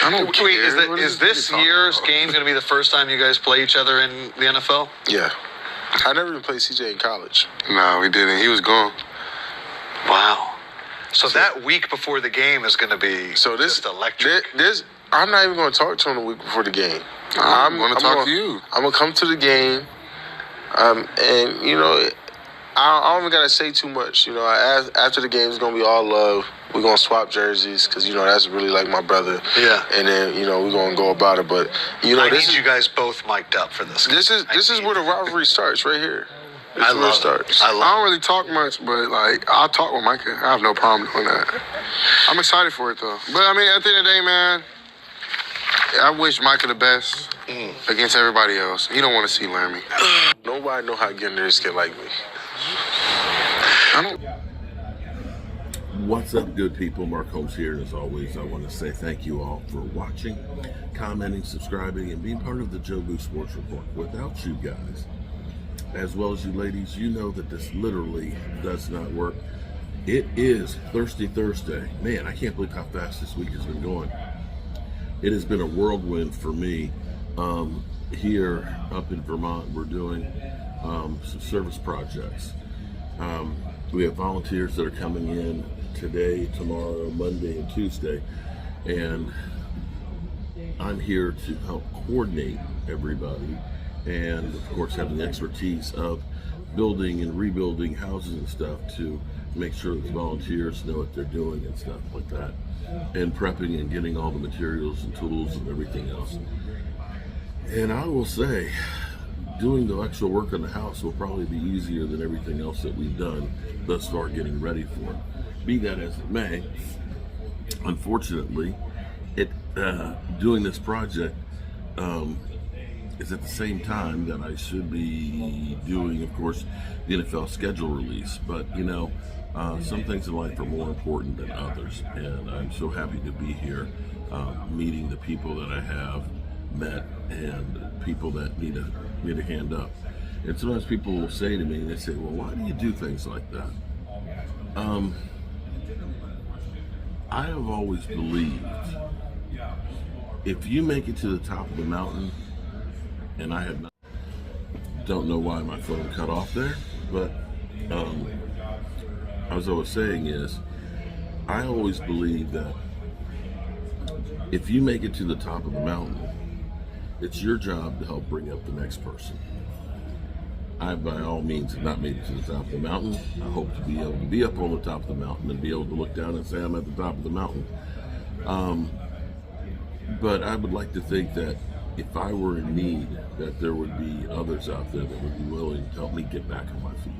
I don't care. Wait, is this year's game going to be the first time you guys play each other in the NFL? Yeah. I never even played CJ in college. No, we didn't. He was gone. Wow. So that week before the game is going to be just electric. I'm not even going to talk to him the week before the game. I'm going to talk to you. I'm going to come to the game. And, you know, I don't even got to say too much. You know, after the game, it's going to be all love. We're going to swap jerseys because, you know, that's really like my brother. Yeah. And then, you know, we're going to go about it. But, you know, I need you guys both mic'd up for this. This is where the rivalry starts, right here. I love it. I don't really talk much, but, like, I'll talk with Micah. I have no problem doing that. I'm excited for it, though. But, I mean, at the end of the day, man, I wish Micah the best against everybody else. He don't want to see Laramie. Nobody know how to get into this kid like me. What's up, good people? Mark Holmes here, and as always, I want to say thank you all for watching, commenting, subscribing, and being part of the Joe Boo Sports Report. Without you guys, as well as you ladies, you know that this literally does not work. It is Thirsty Thursday. Man, I can't believe how fast this week has been going. It has been a whirlwind for me. Here up in Vermont, we're doing some service projects. We have volunteers that are coming in today, tomorrow, Monday, and Tuesday, and I'm here to help coordinate everybody and, of course, having the expertise of building and rebuilding houses and stuff to make sure that the volunteers know what they're doing and stuff like that, and prepping and getting all the materials and tools and everything else. And I will say, doing the actual work on the house will probably be easier than everything else that we've done thus far getting ready for it. Be that as it may, unfortunately, doing this project is at the same time that I should be doing, of course, the NFL schedule release. But, you know, some things in life are more important than others. And I'm so happy to be here meeting the people that I have met and people that need a hand up. And sometimes people will say to me, they say, well, why do you do things like that? I have always believed if you make it to the top of the mountain, and I have not, don't know why my phone cut off there, but as I was saying is, I always believe that if you make it to the top of the mountain, it's your job to help bring up the next person. I, by all means, have not made it to the top of the mountain. I hope to be able to be up on the top of the mountain and be able to look down and say I'm at the top of the mountain. But I would like to think that if I were in need, that there would be others out there that would be willing to help me get back on my feet.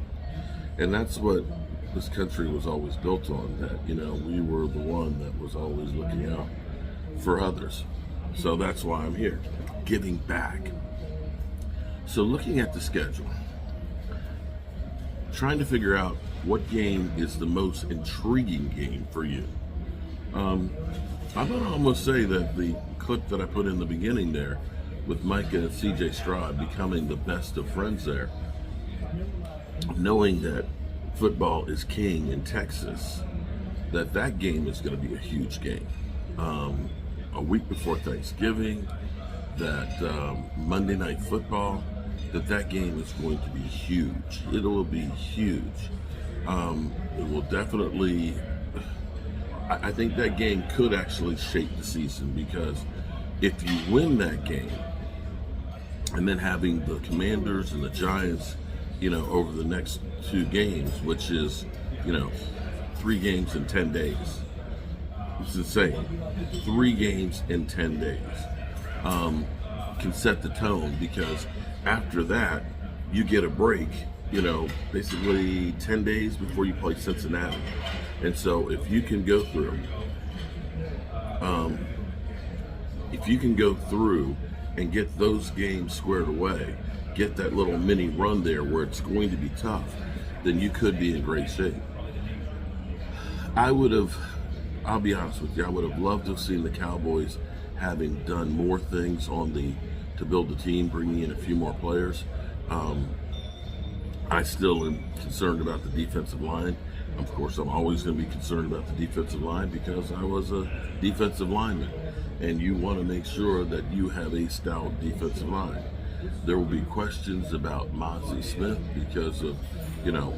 And that's what this country was always built on, that, you know, we were the one that was always looking out for others. So that's why I'm here, giving back. So looking at the schedule, trying to figure out what game is the most intriguing game for you. I'm going to almost say that the clip that I put in the beginning there with Micah and CJ Stroud becoming the best of friends there, knowing that football is king in Texas, that game is going to be a huge game. A week before Thanksgiving, that Monday Night Football, that game is going to be huge. It will be huge. It will definitely, I think that game could actually shape the season, because if you win that game, and then having the Commanders and the Giants, you know, over the next 2 games, which is, you know, 3 games in 10 days. It's insane. 3 games in 10 days can set the tone, because after that, you get a break, you know, basically 10 days before you play Cincinnati. And so if you can go through, and get those games squared away, get that little mini run there where it's going to be tough, then you could be in great shape. I'll be honest with you, I would have loved to have seen the Cowboys having done more things to build the team, bringing in a few more players. I still am concerned about the defensive line. Of course, I'm always going to be concerned about the defensive line because I was a defensive lineman. and you want to make sure that you have a stout defensive line. There will be questions about Mozzie Smith because of,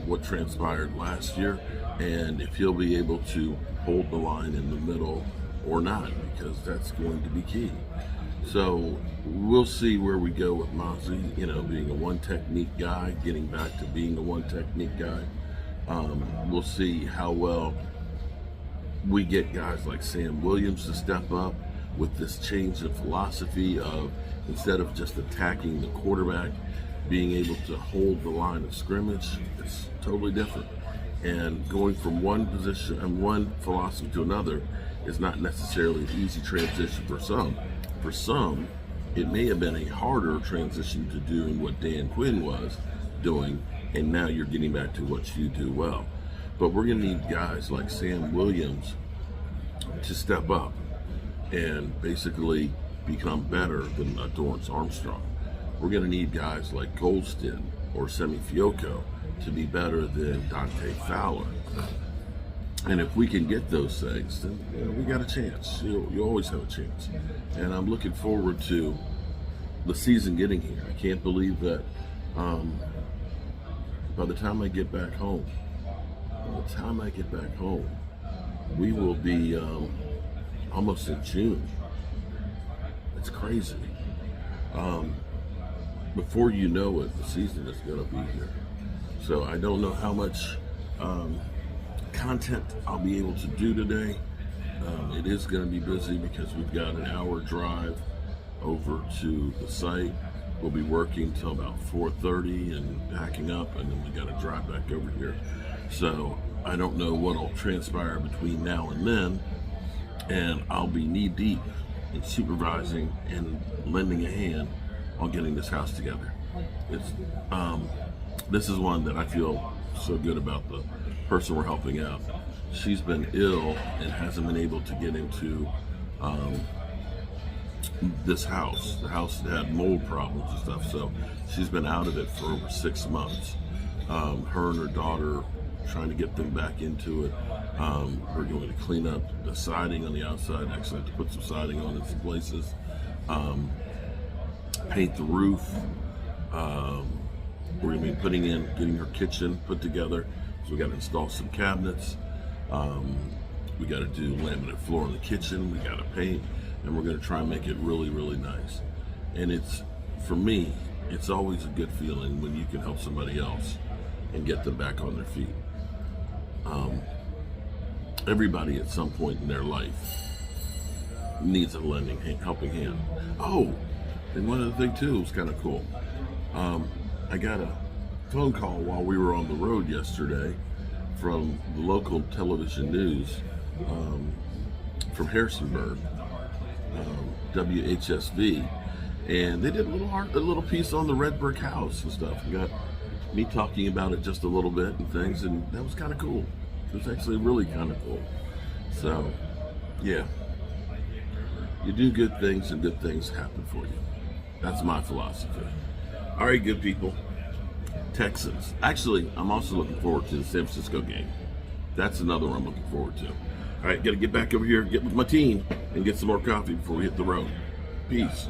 what transpired last year, and if he'll be able to hold the line in the middle or not, because that's going to be key. So we'll see where we go with Mozzie, being a one technique guy, getting back to being a one technique guy. We'll see how well we get guys like Sam Williams to step up with this change of philosophy of, instead of just attacking the quarterback, being able to hold the line of scrimmage. It's totally different. And going from one position and one philosophy to another is not necessarily an easy transition for some. For some, it may have been a harder transition to doing what Dan Quinn was doing, and now you're getting back to what you do well. But we're going to need guys like Sam Williams to step up and basically become better than Dorrance Armstrong. We're going to need guys like Goldston or Semi Fioco to be better than Dante Fowler. And if we can get those things, then we got a chance. You always have a chance. And I'm looking forward to the season getting here. I can't believe that by the time I get back home, we will be almost in June. It's crazy. Before you know it, the season is going to be here. So I don't know how much content I'll be able to do today. It is going to be busy because we've got an hour drive over to the site. We'll be working till about 4:30 and packing up, and then we got to drive back over here. So I don't know what will transpire between now and then, and I'll be knee deep in supervising and lending a hand on getting this house together. This is one that I feel so good about the person we're helping out. She's been ill and hasn't been able to get into this house. The house had mold problems and stuff, so she's been out of it for over 6 months. Her and her daughter trying to get them back into it. We're going to clean up the siding on the outside. Actually, have to put some siding on in some places. Paint the roof. We're going to be getting her kitchen put together. So we got to install some cabinets. We got to do laminate floor in the kitchen. We got to paint, and we're going to try and make it really, really nice. And for me, it's always a good feeling when you can help somebody else and get them back on their feet. Everybody at some point in their life needs a helping hand. Oh, and one other thing too was kind of cool. I got a phone call while we were on the road yesterday from the local television news from Harrisonburg, WHSV, and they did a little piece on the red brick house and stuff. We got me talking about it just a little bit and things, and that was kind of cool. It was actually really kind of cool. So, yeah, you do good things and good things happen for you. That's my philosophy. All right, good people. Texans. Actually, I'm also looking forward to the San Francisco game. That's another one I'm looking forward to. All right, got to get back over here, get with my team, and get some more coffee before we hit the road. Peace.